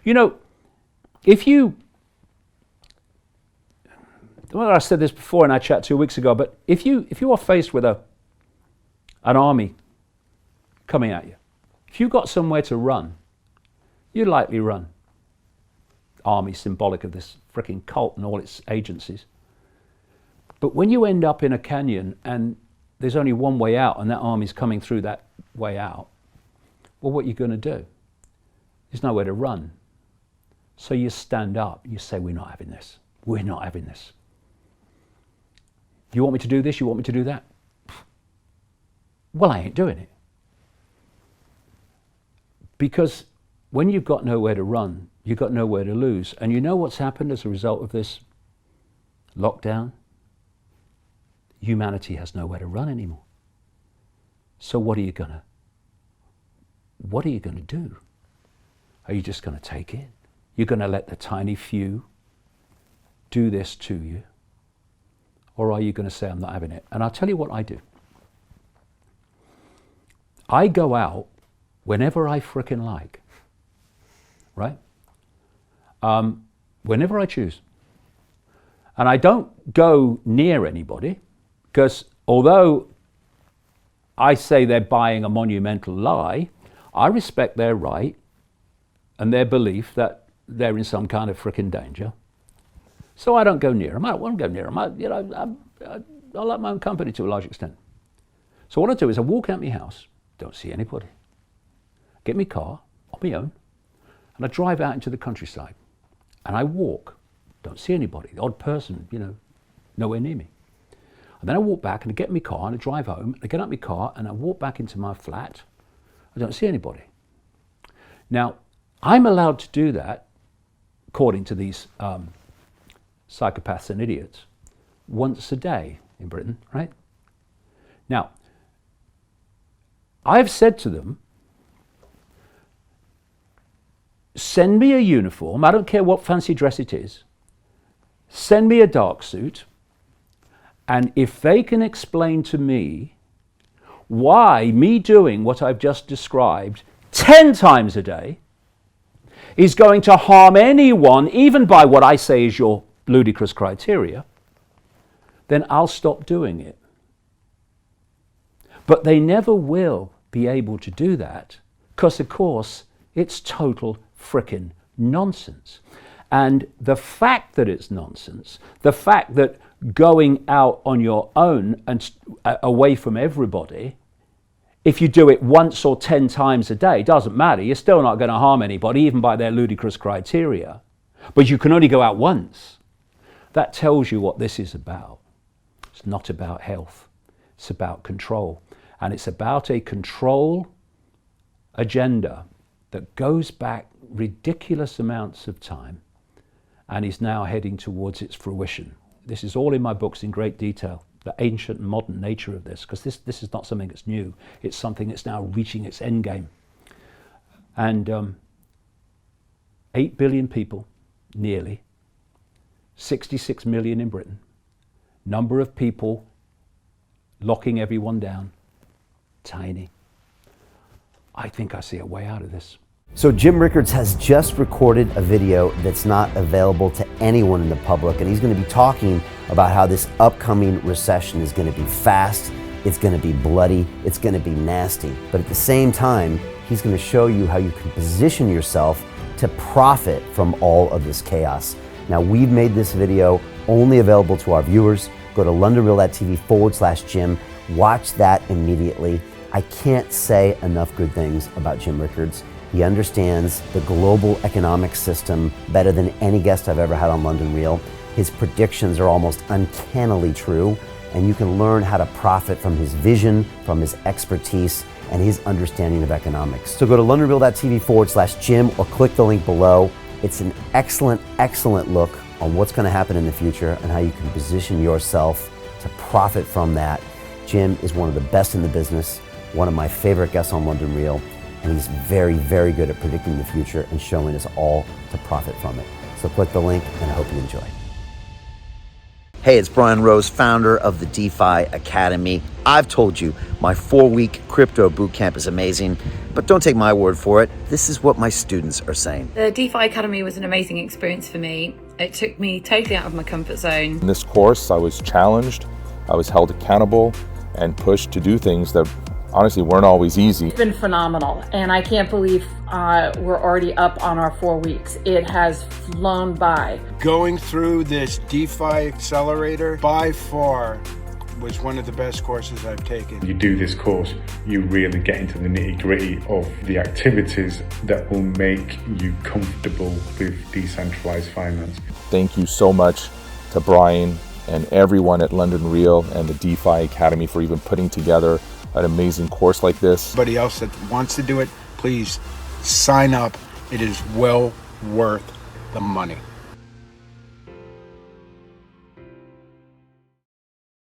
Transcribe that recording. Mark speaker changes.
Speaker 1: You know, if you, well, I said this before in our chat 2 weeks ago, but if you are faced with an army coming at you, if you've got somewhere to run, you'd likely run. Army, symbolic of this freaking cult and all its agencies. But when you end up in a canyon and there's only one way out and that army's coming through that way out, well, what are you going to do? There's nowhere to run. So you stand up, you say, we're not having this. We're not having this. You want me to do this? You want me to do that? Well, I ain't doing it. Because when you've got nowhere to run, you've got nowhere to lose. And you know what's happened as a result of this lockdown? Humanity has nowhere to run anymore. So what are you gonna do? Are you just gonna take it? You're gonna let the tiny few do this to you? Or are you gonna say, I'm not having it? And I'll tell you what I do. I go out whenever I frickin' like, right? Whenever I choose. And I don't go near anybody, because although I say they're buying a monumental lie, I respect their right and their belief that they're in some kind of frickin' danger. So I don't go near them. I don't want to go near them. I like my own company to a large extent. So what I do is I walk out my house, don't see anybody, get my car on my own, and I drive out into the countryside. And I walk, don't see anybody, the odd person, nowhere near me. And then I walk back and I get in my car and I drive home, and I get out my car and I walk back into my flat. I don't see anybody. Now, I'm allowed to do that, according to these psychopaths and idiots, once a day in Britain, right? Now, I've said to them, send me a uniform, I don't care what fancy dress it is, send me a dark suit, and if they can explain to me why me doing what I've just described 10 times a day is going to harm anyone, even by what I say is your ludicrous criteria, then I'll stop doing it. But they never will be able to do that, because of course it's total frickin' nonsense. And the fact that it's nonsense, the fact that going out on your own and away from everybody, if you do it once or 10 times a day, doesn't matter. You're still not going to harm anybody, even by their ludicrous criteria. But you can only go out once. That tells you what this is about. It's not about health. It's about control. And it's about a control agenda that goes back ridiculous amounts of time and is now heading towards its fruition. This is all in my books in great detail, the ancient and modern nature of this, because this is not something that's new. It's something that's now reaching its end game. And 8 billion people, nearly, 66 million in Britain, number of people locking everyone down, tiny. I think I see a way out of this.
Speaker 2: So Jim Rickards has just recorded a video that's not available to anyone in the public, and he's going to be talking about how this upcoming recession is going to be fast, it's going to be bloody, it's going to be nasty. But at the same time, he's going to show you how you can position yourself to profit from all of this chaos. Now, we've made this video only available to our viewers. Go to londonreal.tv/Jim, watch that immediately. I can't say enough good things about Jim Rickards. He understands the global economic system better than any guest I've ever had on London Real. His predictions are almost uncannily true, and you can learn how to profit from his vision, from his expertise, and his understanding of economics. So go to londonreal.tv/Jim or click the link below. It's an excellent, excellent look on what's going to happen in the future and how you can position yourself to profit from that. Jim is one of the best in the business, one of my favorite guests on London Real, and he's very, very good at predicting the future and showing us all to profit from it. So click the link, and I hope you enjoy. Hey, it's Brian Rose, founder of the DeFi Academy. I've told you my 4-week crypto bootcamp is amazing, but don't take my word for it. This is what my students are saying.
Speaker 3: The DeFi Academy was an amazing experience for me. It took me totally out of my comfort zone.
Speaker 4: In this course, I was challenged, I was held accountable, and pushed to do things that honestly weren't always easy.
Speaker 5: It's been phenomenal, and I can't believe we're already up on our 4 weeks. It has flown by.
Speaker 6: Going through this DeFi accelerator by far was one of the best courses I've taken.
Speaker 7: You do this course, you really get into the nitty-gritty of the activities that will make you comfortable with decentralized finance.
Speaker 4: Thank you so much to Brian and everyone at London Real and the DeFi Academy for even putting together an amazing course like this.
Speaker 6: Anybody else that wants to do it, please sign up. It is well worth the money.